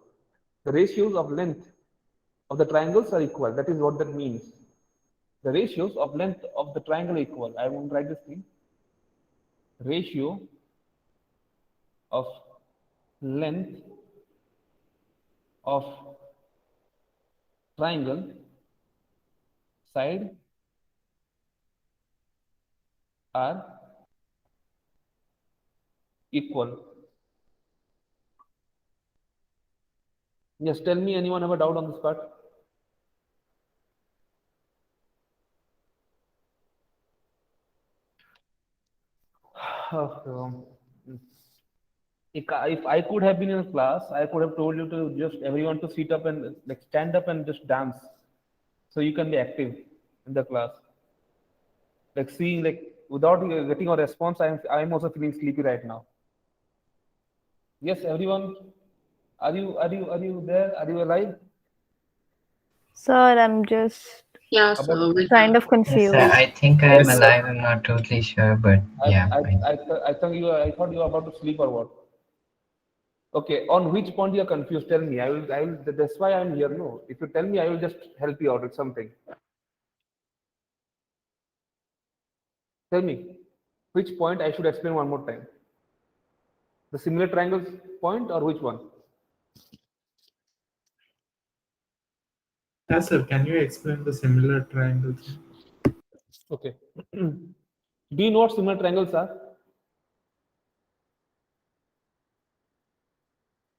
The ratios of length of the triangles are equal. That is what that means. The ratios of length of the triangle are equal. I won't write this thing. Ratio of length of triangle side are equal. Yes, tell me, anyone have a doubt on this part? If I could have been in a class, I could have told you to just everyone to sit up and like stand up and just dance, so you can be active in the class. Like seeing like without getting a response, I'm also feeling sleepy right now. Yes, everyone, are you there? Are you alive? Sir, I'm just Yeah, About- so we kind of Yes, confused. sir. I think I'm Yes, sir. alive. I'm not totally sure, but yeah. I thought you were about to sleep or what? Okay, on which point you are confused? Tell me. I will. That's why I'm here. No, if you tell me, I will just help you out with something. Tell me, which point I should explain one more time? The similar triangles point or which one? Yes, sir. Can you explain the similar triangles? Okay. Do you know what similar triangles are?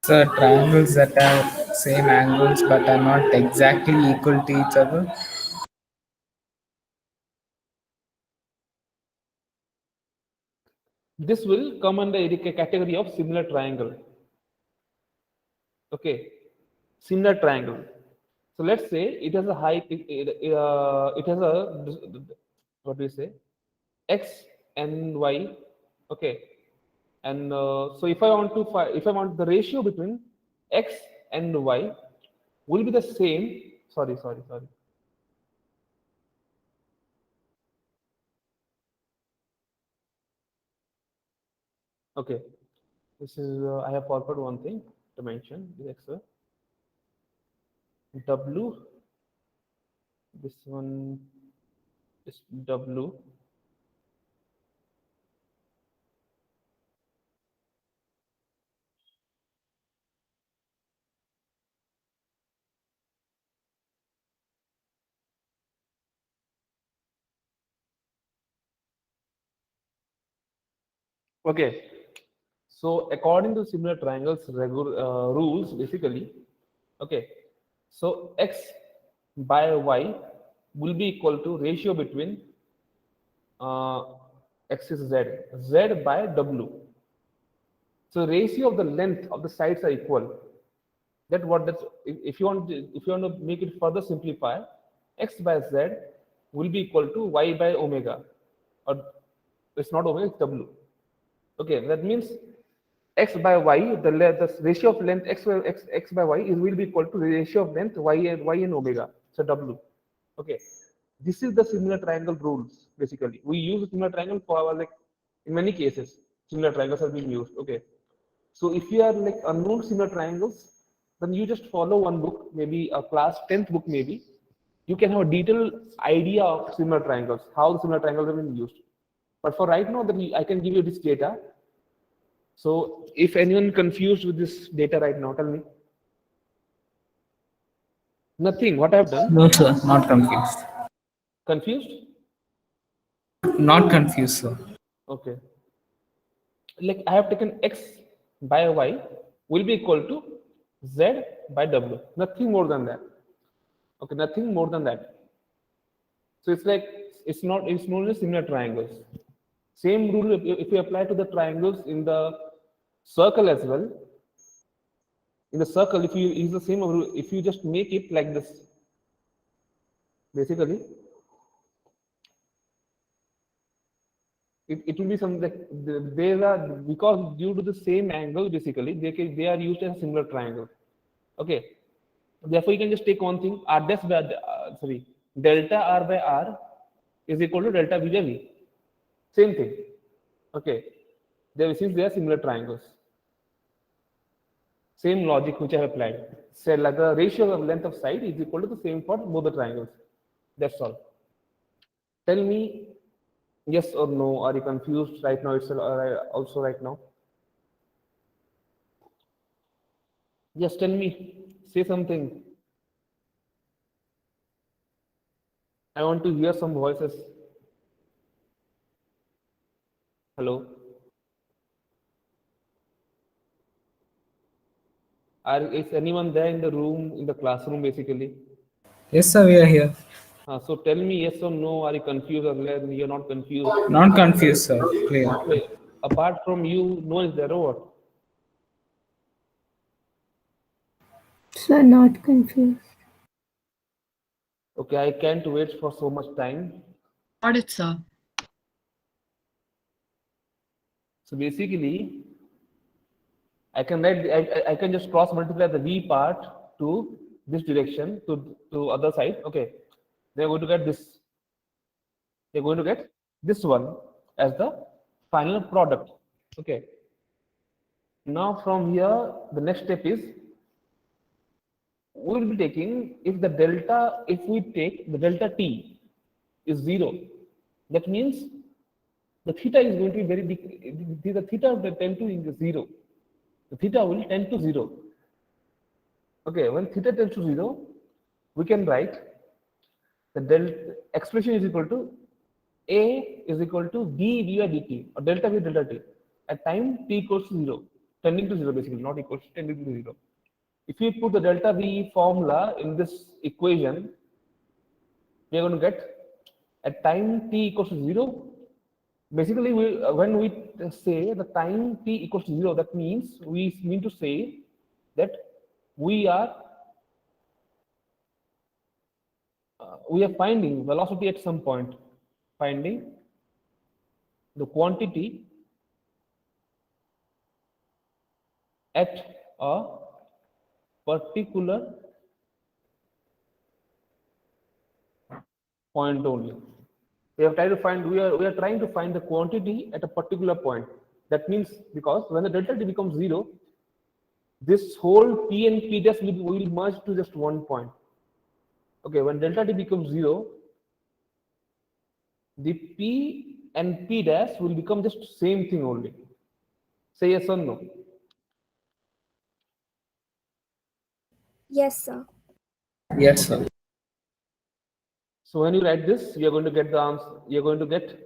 So triangles that have same angles but are not exactly equal to each other. This will come under a category of similar triangle. Okay, similar triangle. So let's say it has a height. It has a, what do you say, x and y. Okay, and so if I want to if I want the ratio between x and y will be the same. Sorry. Okay, this is I have forgot one thing to mention. X w. This one is w. Okay, so according to similar triangles rules, basically, okay, so x by y will be equal to ratio between uh, x is z by w. So ratio of the length of the sides are equal. That what that if you want to make it further simplify, x by z will be equal to y by omega, or it's not omega, it's w. Okay, that means x by y, the ratio of length x by y is will be equal to the ratio of length y and omega, so w. Okay, this is the similar triangle rules. Basically, we use similar triangle for our, like, in many cases similar triangles have been used. Okay, so if you are like unknown similar triangles, then you just follow one book, maybe a class 10th book, maybe you can have a detailed idea of similar triangles, how the similar triangles have been used. But for right now, then I can give you this data. So if anyone confused with this data right now, tell me. Nothing. What I have done? No, sir, not confused. Confused? Not confused, sir. Okay. Like I have taken x by y will be equal to z by w. Nothing more than that. Okay, nothing more than that. So it's like it's not similar triangles. Same rule if you apply to the triangles in the circle as well. In the circle, if you use the same rule, if you just make it like this, basically it will be something like they are, because due to the same angle, basically they are used as a similar triangle. Okay, therefore you can just take one thing, r dash by delta r by r is equal to delta v by v. Same thing. Okay, since they are similar triangles, same logic which I have applied. So like the ratio of length of side is equal to the same for both the triangles. That's all. Tell me yes or no. Are you confused right now? It's also right now. Yes, tell me. Say something. I want to hear some voices. Hello. Is anyone there in the room, in the classroom, basically? Yes, sir, we are here. So tell me yes or no. Are you confused or you're not confused? Not confused, sir. Clear. Okay. Apart from you, no is there or what? Sir, not confused. Okay, I can't wait for so much time. Got it, sir. So basically, I can write. I can just cross multiply the v part to this direction to other side. Okay, they're going to get this. They're going to get this one as the final product. Okay. Now from here, the next step is we will be taking, if the delta, if we take the delta t is 0, that means the theta is going to be very big. The theta will tend to 0. The theta will tend to 0. Okay, when theta tends to 0, we can write the expression is equal to A is equal to v by dt, or delta v delta t at time t equals to 0, tending to 0 basically, not equals to, tending to 0. If you put the delta v formula in this equation, we are going to get at time t equals to 0. Basically, when we say the time t equals to 0, that means we mean to say that we are finding velocity at some point, finding the quantity at a particular point only. We are trying to find the quantity at a particular point. That means, because when the delta t becomes 0, this whole p and p dash will merge to just one point. Okay, when delta t becomes 0, the p and p dash will become just same thing only. Say yes or no. Yes, sir. Yes, sir. So when you write this, you are going to get the answer. You are going to get,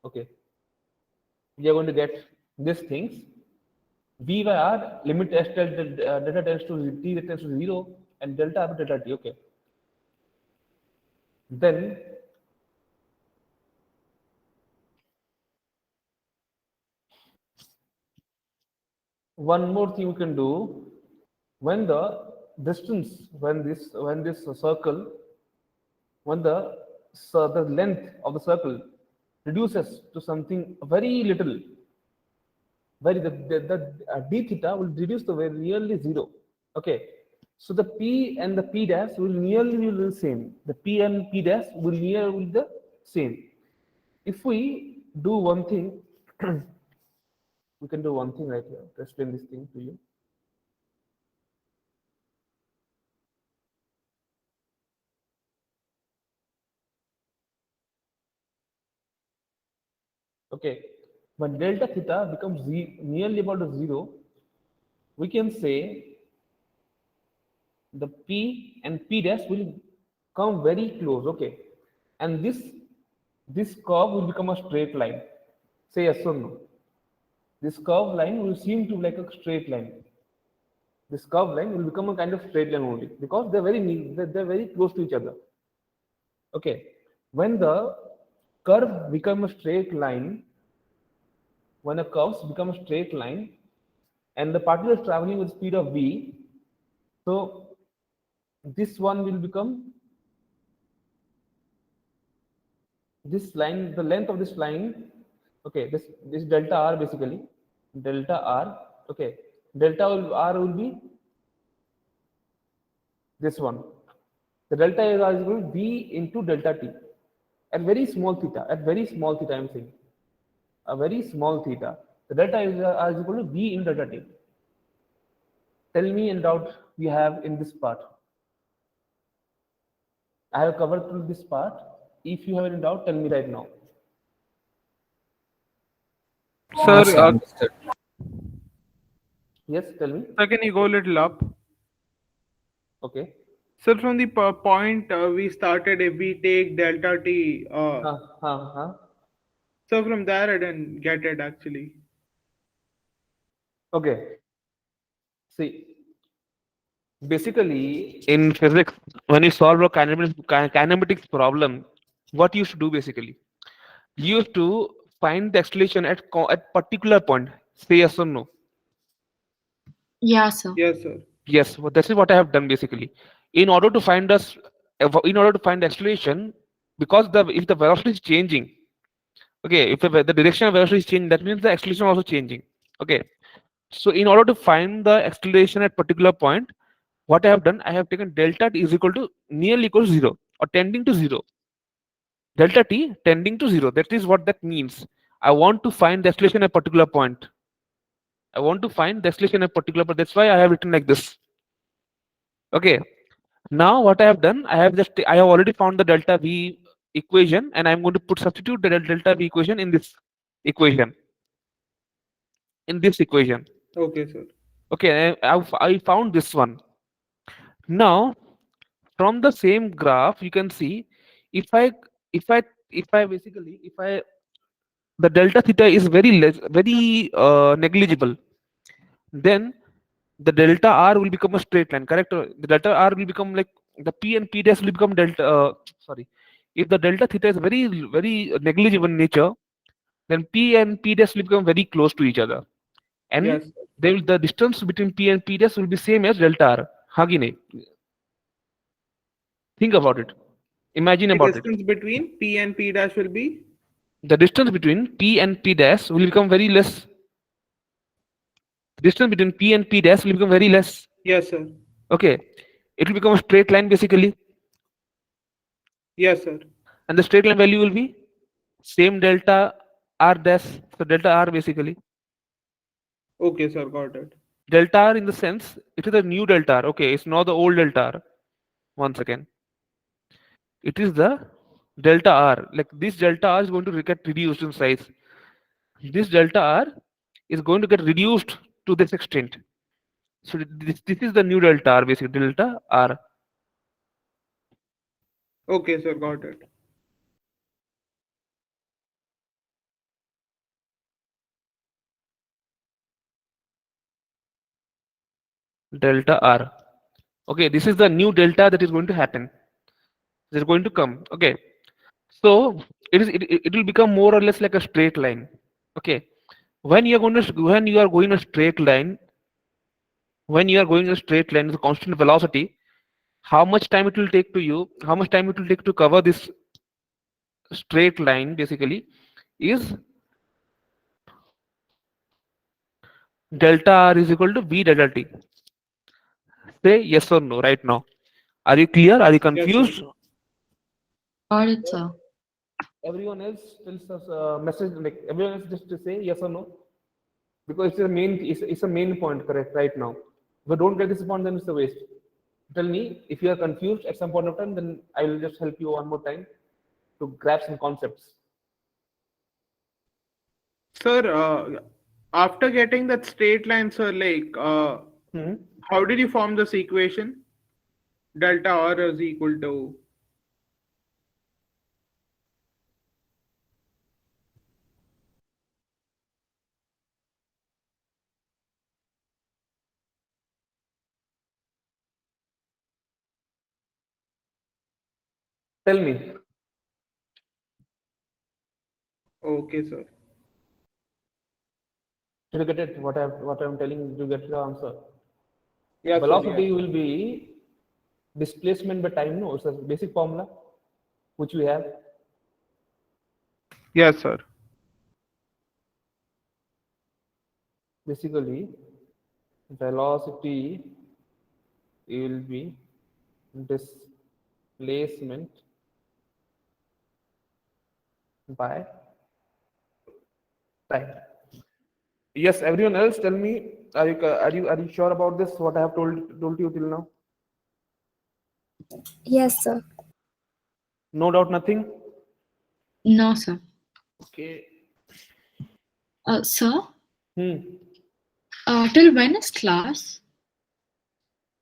okay, you are going to get these things. V by r, limit s delta tends to t tends to 0, and delta r delta t. Okay. Then one more thing we can do, when the distance, when this circle, when the length of the circle reduces to something very little, the d theta will reduce to very nearly 0. Okay, so the p and the p dash will nearly be the same. The p and p dash will nearly be the same. If we do one thing, we can do one thing right here to explain this thing to you. Okay, when delta theta becomes nearly about 0, we can say the p and p dash will come very close. Okay, and this curve will become a straight line. Say yes or no. This curved line will seem to be like a straight line. This curved line will become a kind of straight line only, because they're very close to each other. Okay, when the curve become a straight line, when the curves become a straight line, and the particle is traveling with speed of v, so this one will become, this line, the length of this line, okay, this delta r, basically delta r, okay, delta r will be this one. The delta r is equal to v into delta t at very small theta. At very small theta, I'm saying a very small theta. The delta r is equal to v in delta t. Tell me in doubt we have in this part. I have covered through this part. If you have any doubt, tell me right now. Sir, Understood. Yes, tell me. sir, can you go a little up? Okay. Sir, from the point we started, if we take delta t, so from there I didn't get it actually. Okay. See, basically in physics, when you solve a kinematics problem, what you should do basically? You have to find the acceleration at particular point. Say yes or no. Yeah, sir. Yes, sir. Yes, well, this is what I have done basically. In order to find the acceleration, because if the velocity is changing, okay, if the direction of velocity is changing, that means the acceleration also changing. Okay, so in order to find the acceleration at particular point, what I have done, I have taken delta t is equal to nearly equal to 0 or tending to 0. Delta t tending to 0. That is what that means. I want to find the acceleration at a particular point. I want to find the acceleration at a particular point. That's why I have written like this. Okay. Now what I have done, I have already found the delta v equation, and I'm going to substitute the delta v equation in this equation. Okay, I found this one. Now from the same graph you can see if I if I if I basically if I the delta theta is very less, very negligible, then the delta r will become a straight line, correct? The delta r will become like the p and p dash will become delta sorry, if the delta theta is very negligible in nature, then p and p dash will become very close to each other, and Yes. the distance between p and p dash will be same as delta r. Hagine, think about it, imagine The about it. distance between P and P dash will be. The distance between p and p dash will become very less. Distance between p and p dash will become very less. Yes, sir. Okay, it will become a straight line basically, Yes, sir. and the straight line value will be same delta r dash. So delta r basically, Okay, sir. Got it. delta r in the sense it is a new delta r. Okay, it's not the old delta r. Once again, it is the delta r. Like this delta r is going to get reduced in size. This delta r is going to get reduced to this extent. So this is the new delta r, basically delta r. Okay, sir. Got it. Delta r. Okay, this is the new delta that is going to happen. It is going to come. Okay, so it will become more or less like a straight line. Okay, when you are going to when you are going a straight line, when you are going a straight line with a constant velocity, how much time it will take to you? How much time it will take to cover this straight line? Basically, is delta r is equal to v delta t. Say yes or no right now. Are you clear? Are you confused? Got it, sir. Everyone else tells us message, like everyone else just to say yes or no, because it's a main it's a main point, correct? Right now, if I don't get this point, then it's a waste. Tell me if you are confused at some point of time, then I will just help you one more time to grab some concepts. Sir, after getting that straight line, sir, like, how did you form this equation? Delta R is equal to. Tell me. Okay, sir. Did you get it? What I'm telling you, to get the answer. Yes, sir, Velocity yes. will be displacement by time. No, it's a basic formula which we have. Yes, sir. Basically, velocity will be displacement by time. Yes, everyone else, tell me, are you sure about this? What I have told you till now? Yes, sir. No doubt, nothing. No, sir. Okay. Sir, Hmm. till when is class?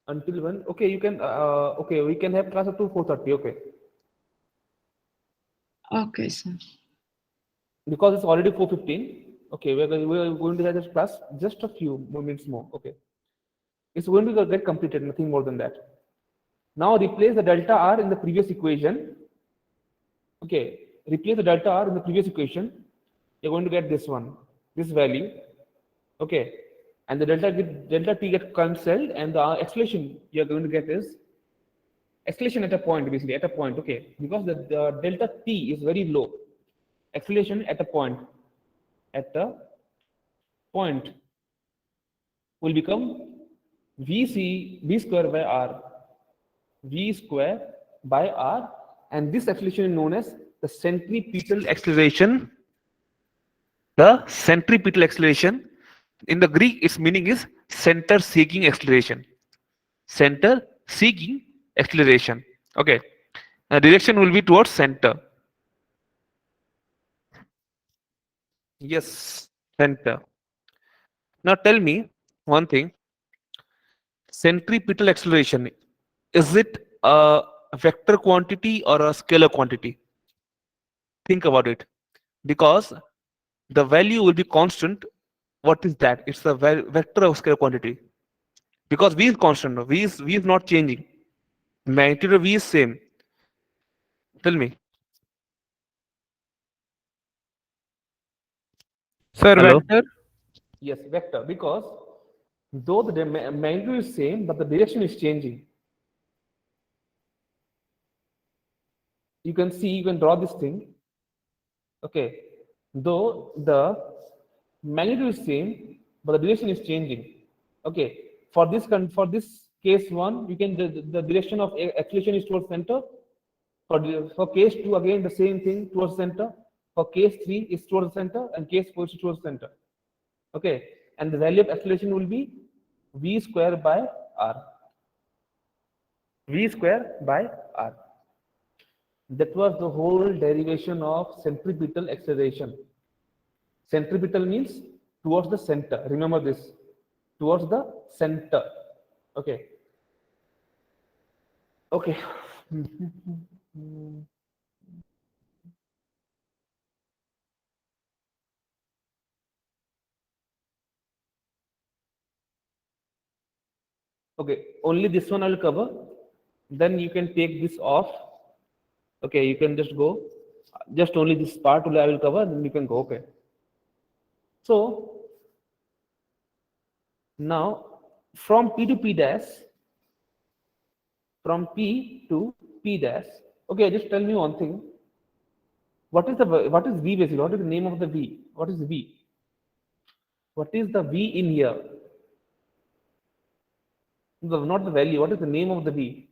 Until when? Okay, you can. Okay, we can have class up to 4:30. Okay. Okay, sir. Because it's already 4:15. Okay, we're going to have this class just a few minutes more. Okay. It's going to get completed. Nothing more than that. Now replace the delta r in the previous equation. Okay, replace the delta r in the previous equation. You're going to get this one, this value. Okay, and the delta t get cancelled, and the acceleration you're going to get is acceleration at a point, basically at a point. Okay, because the delta t is very low. Acceleration at a point will become v square by r. V square by r, and this acceleration is known as the centripetal acceleration. The centripetal acceleration, in the Greek, its meaning is center seeking acceleration. Center seeking acceleration. Okay, the direction will be towards center. Yes, center. Now tell me one thing. Centripetal acceleration, is it a vector quantity or a scalar quantity? Think about it. Because the value will be constant. What is that? It's a vector of scalar quantity. Because v is constant. V is not changing. Magnitude of v is same. Tell me. Sir, Hello? vector? Yes, vector. Because though the magnitude is same, but the direction is changing. You can see, you can draw this thing. Okay. Though the magnitude is same, but the direction is changing. Okay. For this case 1, you can the direction of acceleration is towards center. For case 2, again the same thing, towards center. For case 3 is towards center, and case 4 is towards center. Okay. And the value of acceleration will be v square by r. V square by r. That was the whole derivation of centripetal acceleration. Centripetal means towards the center. Remember this. Towards the center. Okay. Okay. Okay. Only this one I will cover. Then you can take this off. Okay. You can just go. Just only this part I will cover. Then you can go. Okay. So now from P to P dash, from P to P dash. Okay, just tell me one thing. What is V basically? What is the name of the V? What is V? What is the V in here? Not the value. What is the name of the V?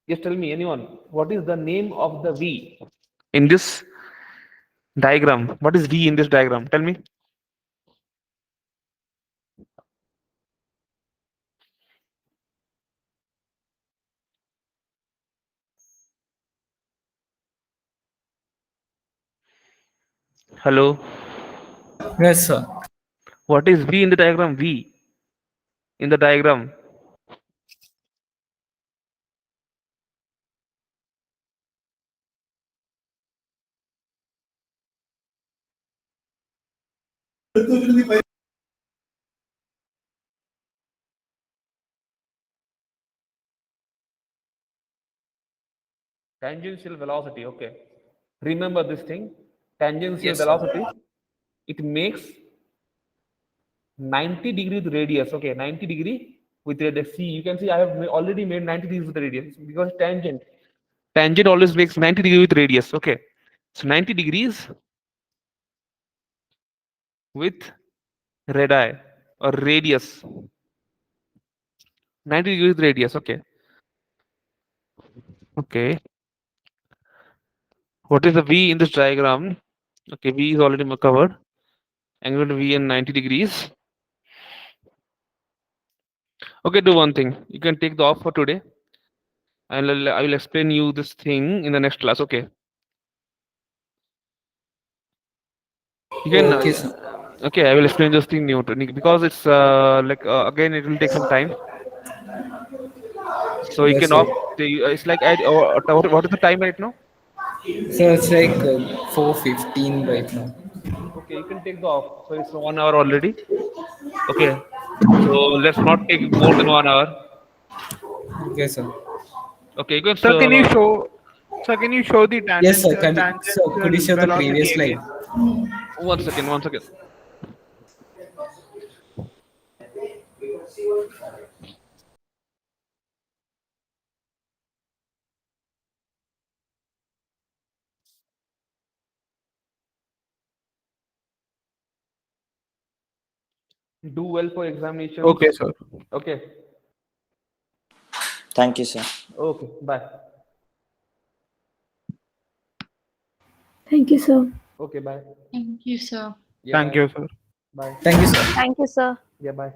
Just tell me, anyone. What is the name of the V in this diagram? What is V in this diagram? Tell me. Hello. Yes, sir. What is V in the diagram? V in the diagram. Tangential velocity. Okay. Remember this thing. Tangential Yes, sir. velocity. It makes 90 degree with radius. Okay, 90 degree with radius. See, you can see I have already made 90 degrees with radius because tangent. Tangent always makes 90 degree with radius. Okay, so 90 degrees with radii or radius. 90 degrees with radius. Okay. Okay. What is the V in this diagram? Okay, V is already covered. Angle V and 90 degrees. Okay, do one thing. You can take the off for today. I will explain you this thing in the next class. Okay. You can. Okay, sir. Okay, I will explain this thing new because it's again it will take some time. So you Yes, can sir. off. It's like what is the time right now? So it's like 4:15 right now. Okay, you can take the off. So it's 1 hour already. Okay. So let's not take more than 1 hour. Okay, sir. Okay, you can. Sir, can you show? Sir, can you show the Yes, sir. tangential Could you show the velocity previous again? slide? 1 second. 1 second. Do well for examinations. Okay, sir. Okay. Thank you, sir. Okay. Bye. Thank you, sir. Okay. Bye. Thank you, sir. Yeah, Thank bye. you, sir. Bye. Thank you, sir. Thank you, sir. Yeah. Bye.